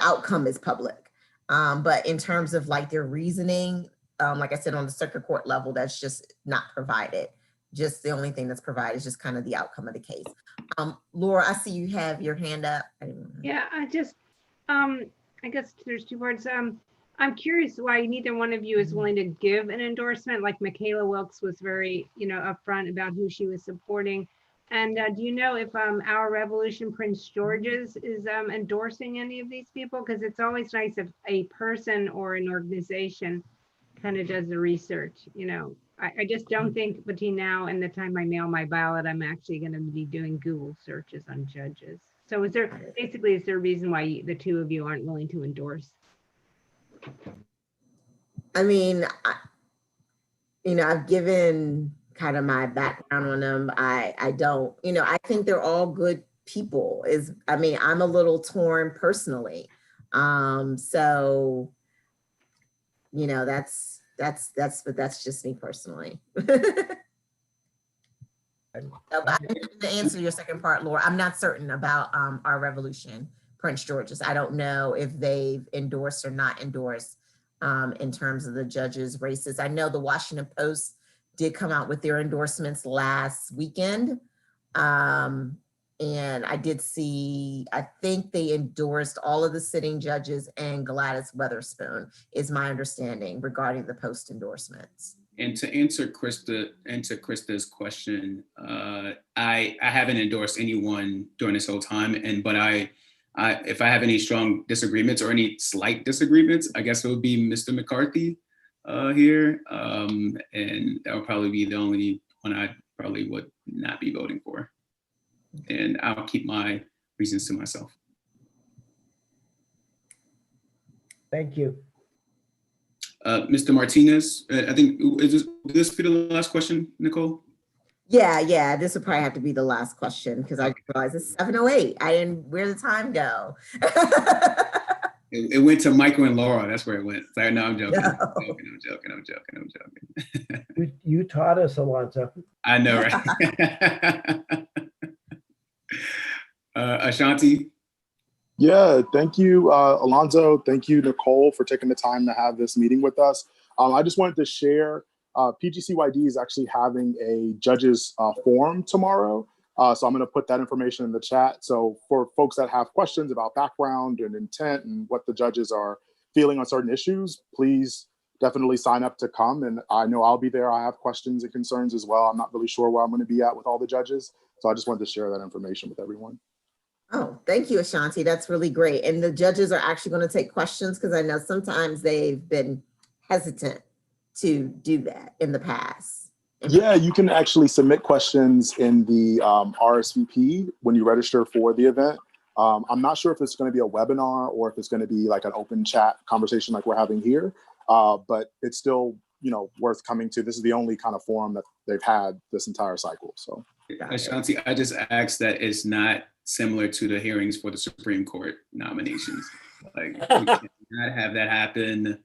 S2: outcome is public. But in terms of like their reasoning, like I said, on the circuit court level, that's just not provided. Just the only thing that's provided is just kind of the outcome of the case. Laura, I see you have your hand up.
S7: Yeah, I just, I guess there's 2 words. I'm curious why neither one of you is willing to give an endorsement. Like Michaela Wilkes was very, you know, upfront about who she was supporting. And do you know if Our Revolution Prince George's is endorsing any of these people? Because it's always nice if a person or an organization kind of does the research, you know. I just don't think between now and the time I mail my ballot, I'm actually going to be doing Google searches on judges. So is there a reason why the 2 of you aren't willing to endorse?
S2: I mean, you know, I've given kind of my background on them. I don't, you know, I think they're all good people. I'm a little torn personally. So you know, but that's just me personally. To answer your second part, Laura, I'm not certain about our Revolution, Prince George's. I don't know if they've endorsed or not endorsed in terms of the judges' races. I know the Washington Post did come out with their endorsements last weekend. And I did see, I think they endorsed all of the sitting judges and Gladys Weatherspoon, is my understanding regarding the Post endorsements.
S1: And to answer Krista's question, I haven't endorsed anyone during this whole time, but if I have any strong disagreements or any slight disagreements, I guess it would be Mr. McCarthy here, and that would probably be the only one I probably would not be voting for. And I'll keep my reasons to myself.
S3: Thank you.
S1: Mr. Martinez, I think, will this be the last question, Nicole?
S2: Yeah, this would probably have to be the last question because I realized it's 7:08. Where'd the time go?
S1: It went to Michael and Laura. That's where it went. Sorry, no, I'm joking.
S2: No.
S1: I'm joking.
S3: You taught us, Alonso.
S1: I know, right? Ashanti?
S8: Yeah, thank you, Alonso. Thank you, Nicole, for taking the time to have this meeting with us. I just wanted to share, PGCYD is actually having a judges forum tomorrow. So I'm going to put that information in the chat. So for folks that have questions about background and intent and what the judges are feeling on certain issues, please definitely sign up to come. And I know I'll be there. I have questions and concerns as well. I'm not really sure where I'm going to be at with all the judges. So I just wanted to share that information with everyone.
S2: Oh, thank you, Ashanti. That's really great. And the judges are actually going to take questions because I know sometimes they've been hesitant to do that in the past.
S8: Yeah, you can actually submit questions in the RSVP when you register for the event. I'm not sure if it's going to be a webinar or if it's going to be like an open chat conversation like we're having here, but it's still, worth coming to. This is the only kind of forum that they've had this entire cycle. So,
S1: Ashanti, I just asked that it's not similar to the hearings for the Supreme Court nominations. Like, we cannot have that happen.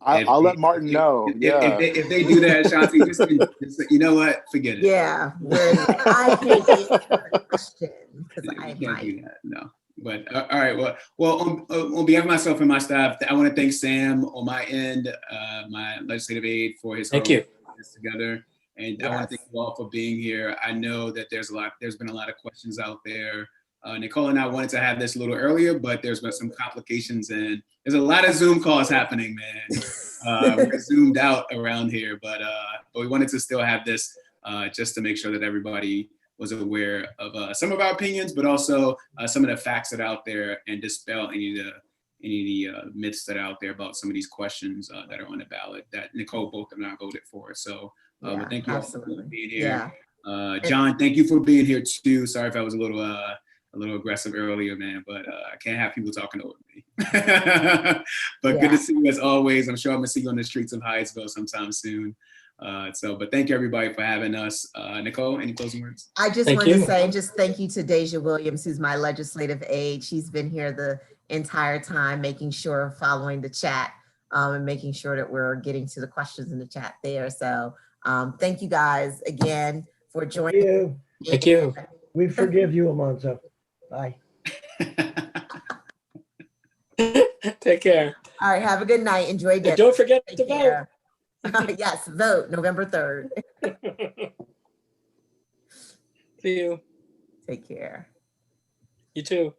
S8: I'll let Martin know.
S1: If they do that, Ashanti, just you know what? Forget it.
S2: Yeah, I can't answer the question because I
S1: can't do that. No. But all right. Well, on behalf of myself and my staff, I want to thank Sam on my end, my legislative aide, for his
S4: Thank you.
S1: this together. And I want to thank you all for being here. I know that there's been a lot of questions out there. Nicole and I wanted to have this a little earlier, but there's been some complications and there's a lot of Zoom calls happening, man. We're zoomed out around here, but we wanted to still have this just to make sure that everybody was aware of some of our opinions, but also some of the facts that are out there and dispel any of the myths that are out there about some of these questions that are on the ballot that Nicole both have not voted for. So thank you all for being here. John, thank you for being here too. Sorry if I was a little aggressive earlier, man, but I can't have people talking over me. But good to see you as always. I'm sure I'm gonna see you on the streets of Hyattsville sometime soon. But thank you everybody for having us. Nicole, any closing words?
S2: I just wanted to say just thank you to Deja Williams, who's my legislative aide. She's been here the entire time, making sure, following the chat and making sure that we're getting to the questions in the chat there. So thank you guys again for joining.
S4: Thank you.
S3: We forgive you, Alonso. Bye.
S4: Take care.
S2: All right, have a good night. Enjoy dinner.
S4: And don't forget to vote.
S2: Yes, vote November 3rd.
S4: See you.
S2: Take care.
S4: You too.